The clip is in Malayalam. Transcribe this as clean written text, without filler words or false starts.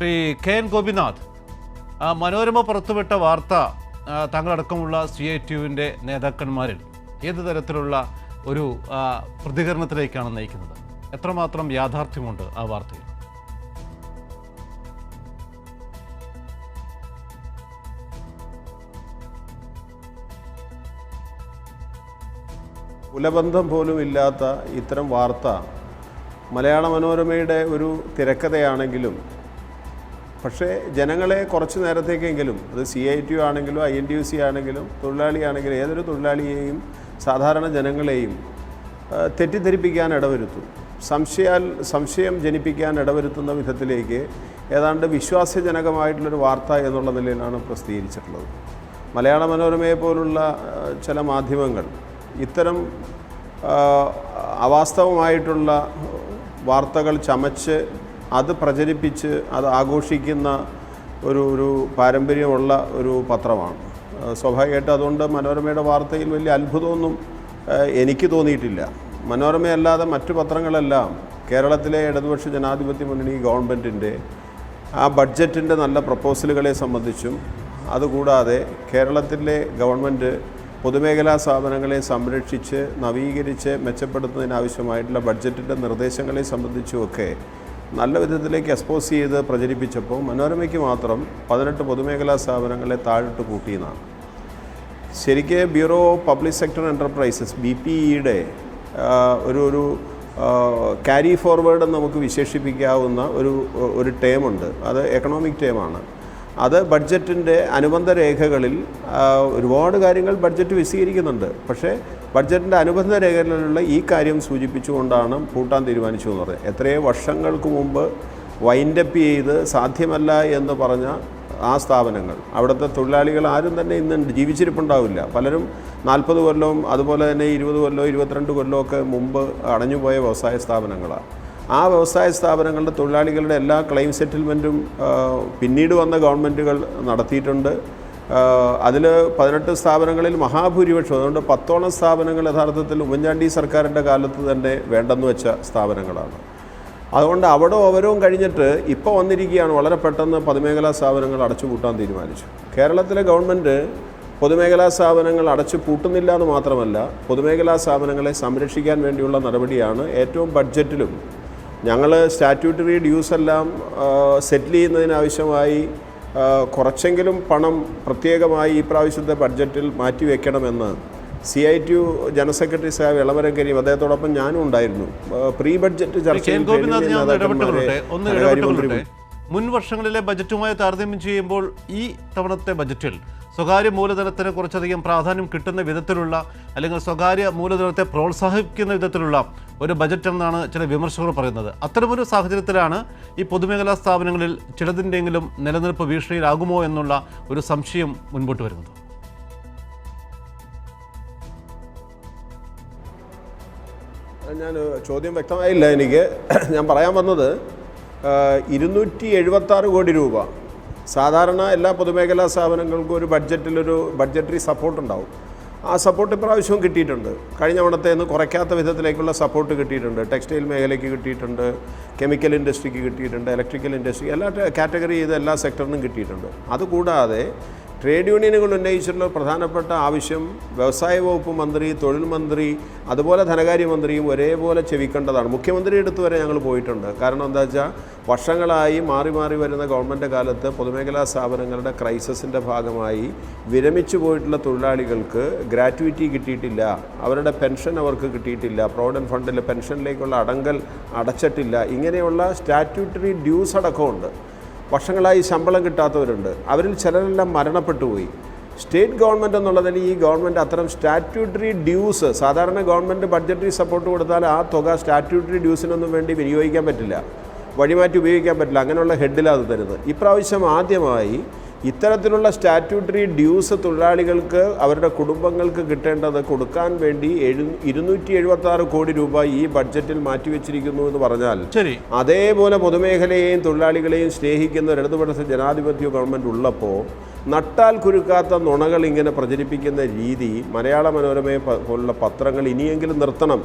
ശ്രീ കെ എൻ ഗോപിനാഥ്, മനോരമ പുറത്തുവിട്ട വാർത്ത താങ്കളടക്കമുള്ള CITUവിൻ്റെ നേതാക്കന്മാരിൽ ഏത് തരത്തിലുള്ള ഒരു പ്രതികരണത്തിലേക്കാണ് നയിക്കുന്നത്? എത്രമാത്രം യാഥാർത്ഥ്യമുണ്ട് ആ വാർത്തയിൽ? കുലബന്ധം പോലും ഇല്ലാത്ത ഇത്തരം വാർത്ത മലയാള മനോരമയുടെ ഒരു തിരക്കഥയാണെങ്കിലും, പക്ഷേ ജനങ്ങളെ കുറച്ച് നേരത്തേക്കെങ്കിലും, അത് CITU ആണെങ്കിലും INTUC ആണെങ്കിലും തൊഴിലാളിയാണെങ്കിലും ഏതൊരു തൊഴിലാളിയെയും സാധാരണ ജനങ്ങളെയും തെറ്റിദ്ധരിപ്പിക്കാൻ ഇടവരുത്തും, സംശയം ജനിപ്പിക്കാൻ ഇടവരുത്തുന്ന വിധത്തിലേക്ക് ഏതാണ്ട് വിശ്വാസജനകമായിട്ടുള്ളൊരു വാർത്ത എന്നുള്ള നിലയിലാണ് പ്രസിദ്ധീകരിച്ചിട്ടുള്ളത്. മലയാള മനോരമയെ പോലുള്ള ചില മാധ്യമങ്ങൾ ഇത്തരം അവാസ്തവമായിട്ടുള്ള വാർത്തകൾ ചമച്ച് അത് പ്രചരിപ്പിച്ച് അത് ആഘോഷിക്കുന്ന ഒരു പാരമ്പര്യമുള്ള ഒരു പത്രമാണ്. സ്വാഭാവികമായിട്ട് അതുകൊണ്ട് മനോരമയുടെ വാർത്തയിൽ വലിയ അത്ഭുതമൊന്നും എനിക്ക് തോന്നിയിട്ടില്ല. മനോരമയല്ലാതെ മറ്റു പത്രങ്ങളെല്ലാം കേരളത്തിലെ ഇടതുപക്ഷ ജനാധിപത്യ മുന്നണി ഗവൺമെൻറ്റിൻ്റെ ആ ബഡ്ജറ്റിൻ്റെ നല്ല പ്രപ്പോസലുകളെ സംബന്ധിച്ചും, അതുകൂടാതെ കേരളത്തിലെ ഗവൺമെൻറ് പൊതുമേഖലാ സ്ഥാപനങ്ങളെ സംരക്ഷിച്ച് നവീകരിച്ച് മെച്ചപ്പെടുത്തുന്നതിനാവശ്യമായിട്ടുള്ള ബഡ്ജറ്റിൻ്റെ നിർദ്ദേശങ്ങളെ സംബന്ധിച്ചുമൊക്കെ നല്ല വിധത്തിലേക്ക് എക്സ്പോസ് ചെയ്ത് പ്രചരിപ്പിച്ചപ്പോൾ മനോരമയ്ക്ക് മാത്രം 18 പൊതുമേഖലാ സ്ഥാപനങ്ങളെ താഴിട്ട് കൂട്ടിയെന്നാണ്. ശരിക്ക് bureau of public sector enterprises BPEയുടെ ഒരു ക്യാരി ഫോർവേഡ് നമുക്ക് വിശേഷിപ്പിക്കാവുന്ന ഒരു ടേമുണ്ട്. അത് എക്കണോമിക് ടേമാണ്. അത് ബഡ്ജറ്റിൻ്റെ അനുബന്ധ രേഖകളിൽ ഒരുപാട് കാര്യങ്ങൾ ബഡ്ജറ്റ് വിശദീകരിക്കുന്നുണ്ട്. പക്ഷേ ബഡ്ജറ്റിൻ്റെ അനുബന്ധ രേഖകളിലുള്ള ഈ കാര്യം സൂചിപ്പിച്ചുകൊണ്ടാണ് പൂട്ടാൻ തീരുമാനിച്ചു എന്ന് പറഞ്ഞത്. എത്രയോ വർഷങ്ങൾക്ക് മുമ്പ് വൈൻഡപ്പ് ചെയ്ത് സാധ്യമല്ല എന്ന് പറഞ്ഞ ആ സ്ഥാപനങ്ങൾ, അവിടുത്തെ തൊഴിലാളികൾ ആരും തന്നെ ഇന്ന് ജീവിച്ചിരിപ്പുണ്ടാവില്ല. പലരും 40 കൊല്ലവും അതുപോലെ തന്നെ 20 കൊല്ലവും 22 കൊല്ലമൊക്കെ മുമ്പ് അടഞ്ഞുപോയ വ്യവസായ സ്ഥാപനങ്ങളാണ്. ആ വ്യവസായ സ്ഥാപനങ്ങളുടെ തൊഴിലാളികളുടെ എല്ലാ ക്ലെയിം സെറ്റിൽമെൻറ്റും പിന്നീട് വന്ന ഗവൺമെൻറ്റുകൾ നടത്തിയിട്ടുണ്ട്. അതിൽ 18 സ്ഥാപനങ്ങളിൽ മഹാഭൂരിപക്ഷം, അതുകൊണ്ട് 10ഓളം സ്ഥാപനങ്ങൾ യഥാർത്ഥത്തിൽ ഉമ്മൻചാണ്ടി സർക്കാരിൻ്റെ കാലത്ത് തന്നെ വേണ്ടെന്ന് വെച്ച സ്ഥാപനങ്ങളാണ്. അതുകൊണ്ട് അവരവും കഴിഞ്ഞിട്ട് ഇപ്പോൾ വന്നിരിക്കുകയാണ് വളരെ പെട്ടെന്ന് പൊതുമേഖലാ സ്ഥാപനങ്ങൾ അടച്ചുപൂട്ടാൻ തീരുമാനിച്ചു. കേരളത്തിലെ ഗവൺമെൻറ് പൊതുമേഖലാ സ്ഥാപനങ്ങൾ അടച്ചു പൂട്ടുന്നില്ല എന്ന് മാത്രമല്ല, പൊതുമേഖലാ സ്ഥാപനങ്ങളെ സംരക്ഷിക്കാൻ വേണ്ടിയുള്ള നടപടിയാണ് ഏറ്റവും ബഡ്ജറ്റിലും. ഞങ്ങൾ സ്റ്റാറ്റ്യൂട്ടറി ഡ്യൂസ് എല്ലാം സെറ്റിൽ ചെയ്യുന്നതിനാവശ്യമായി കുറച്ചെങ്കിലും പണം പ്രത്യേകമായി ഈ പ്രാവശ്യത്തെ ബഡ്ജറ്റിൽ മാറ്റിവെക്കണമെന്ന് CITU general secretary Sahib Elamaram Kareem, അദ്ദേഹത്തോടൊപ്പം ഞാനും ഉണ്ടായിരുന്നു, പ്രീ ബഡ്ജറ്റ് ചർച്ചയിൽ. മുൻ വർഷങ്ങളിലെ ബജറ്റുമായി താരതമ്യം ചെയ്യുമ്പോൾ ഈ തവണത്തെ ബജറ്റിൽ സ്വകാര്യ മൂലധനത്തിന് കുറച്ചധികം പ്രാധാന്യം കിട്ടുന്ന വിധത്തിലുള്ള, അല്ലെങ്കിൽ സ്വകാര്യ മൂലധനത്തെ പ്രോത്സാഹിപ്പിക്കുന്ന വിധത്തിലുള്ള ഒരു ബജറ്റ് എന്നാണ് ചില വിമർശകർ പറയുന്നത്. അത്തരമൊരു സാഹചര്യത്തിലാണ് ഈ പൊതുമേഖലാ സ്ഥാപനങ്ങളിൽ ചിലതിൻ്റെങ്കിലും നിലനിൽപ്പ് ഭീഷണിയിലാകുമോ എന്നുള്ള ഒരു സംശയം മുൻപോട്ട് വരുന്നത്. ചോദ്യം വ്യക്തമായില്ല എനിക്ക്. ഞാൻ പറയാൻ വന്നത് 276 കോടി രൂപ സാധാരണ എല്ലാ പൊതുമേഖലാ സ്ഥാപനങ്ങൾക്കും ഒരു ബഡ്ജറ്ററി സപ്പോർട്ട് ഉണ്ടാവും. ആ സപ്പോർട്ട് ഇപ്രാവശ്യവും കിട്ടിയിട്ടുണ്ട്. കഴിഞ്ഞ തവണത്തേന്ന് കുറയ്ക്കാത്ത വിധത്തിലേക്കുള്ള സപ്പോർട്ട് കിട്ടിയിട്ടുണ്ട്. ടെക്സ്റ്റൈൽ മേഖലയ്ക്ക് കിട്ടിയിട്ടുണ്ട്, കെമിക്കൽ ഇൻഡസ്ട്രിക്ക് കിട്ടിയിട്ടുണ്ട്, ഇലക്ട്രിക്കൽ ഇൻഡസ്ട്രി, എല്ലാ കാറ്റഗറി ചെയ്ത എല്ലാ സെക്ടറിനും കിട്ടിയിട്ടുണ്ട്. അതുകൂടാതെ ട്രേഡ് യൂണിയനുകൾ ഉന്നയിച്ചിട്ടുള്ള പ്രധാനപ്പെട്ട ആവശ്യം വ്യവസായ വകുപ്പ് മന്ത്രി, തൊഴിൽ മന്ത്രി, അതുപോലെ ധനകാര്യമന്ത്രിയും ഒരേപോലെ ചെവിക്കേണ്ടതാണ്. മുഖ്യമന്ത്രി അടുത്ത് വരെ ഞങ്ങൾ പോയിട്ടുണ്ട്. കാരണം എന്താ വെച്ചാൽ വർഷങ്ങളായി മാറി വരുന്ന ഗവൺമെൻറ് കാലത്ത് പൊതുമേഖലാ സ്ഥാപനങ്ങളുടെ ക്രൈസിസിൻ്റെ ഭാഗമായി വിരമിച്ചു പോയിട്ടുള്ള തൊഴിലാളികൾക്ക് ഗ്രാറ്റുവിറ്റി കിട്ടിയിട്ടില്ല, അവരുടെ പെൻഷൻ അവർക്ക് കിട്ടിയിട്ടില്ല, പ്രോവിഡൻറ്റ് ഫണ്ടിൽ പെൻഷനിലേക്കുള്ള അടങ്കൽ അടച്ചിട്ടില്ല, ഇങ്ങനെയുള്ള സ്റ്റാറ്റ്യൂട്ടറി ഡ്യൂസ് അടക്കമുണ്ട്. വർഷങ്ങളായി ശമ്പളം കിട്ടാത്തവരുണ്ട്. അവരിൽ ചിലരെല്ലാം മരണപ്പെട്ടു പോയി. സ്റ്റേറ്റ് ഗവൺമെൻറ് എന്നുള്ളതിൽ ഈ ഗവൺമെൻറ് അത്തരം സ്റ്റാറ്റ്യൂട്ടറി ഡ്യൂസ്, സാധാരണ ഗവൺമെൻറ് ബഡ്ജറ്ററി സപ്പോർട്ട് കൊടുത്താൽ ആ തുക സ്റ്റാറ്റ്യൂട്ടറി ഡ്യൂസിനൊന്നും വേണ്ടി വിനിയോഗിക്കാൻ പറ്റില്ല, വഴിമാറ്റി ഉപയോഗിക്കാൻ പറ്റില്ല. അങ്ങനെയുള്ള ഹെഡിലാണ് അത് തരുന്നത്. ഇപ്രാവശ്യം ആദ്യമായി ഇത്തരത്തിലുള്ള സ്റ്റാറ്റ്യൂട്ടറി ഡ്യൂസ് തൊഴിലാളികൾക്ക് അവരുടെ കുടുംബങ്ങൾക്ക് കിട്ടേണ്ടത് കൊടുക്കാൻ വേണ്ടി 276 കോടി രൂപ ഈ ബഡ്ജറ്റിൽ മാറ്റിവെച്ചിരിക്കുന്നു എന്ന് പറഞ്ഞാൽ, അതേപോലെ പൊതുമേഖലയെയും തൊഴിലാളികളെയും സ്നേഹിക്കുന്ന ഒരു ഇടതുപക്ഷ ജനാധിപത്യ ഗവൺമെൻറ് ഉള്ളപ്പോൾ നട്ടാൽ കുരുക്കാത്ത നുണകൾ ഇങ്ങനെ പ്രചരിപ്പിക്കുന്ന രീതി മലയാള മനോരമയെ പോലുള്ള പത്രങ്ങൾ ഇനിയെങ്കിലും നിർത്തണം.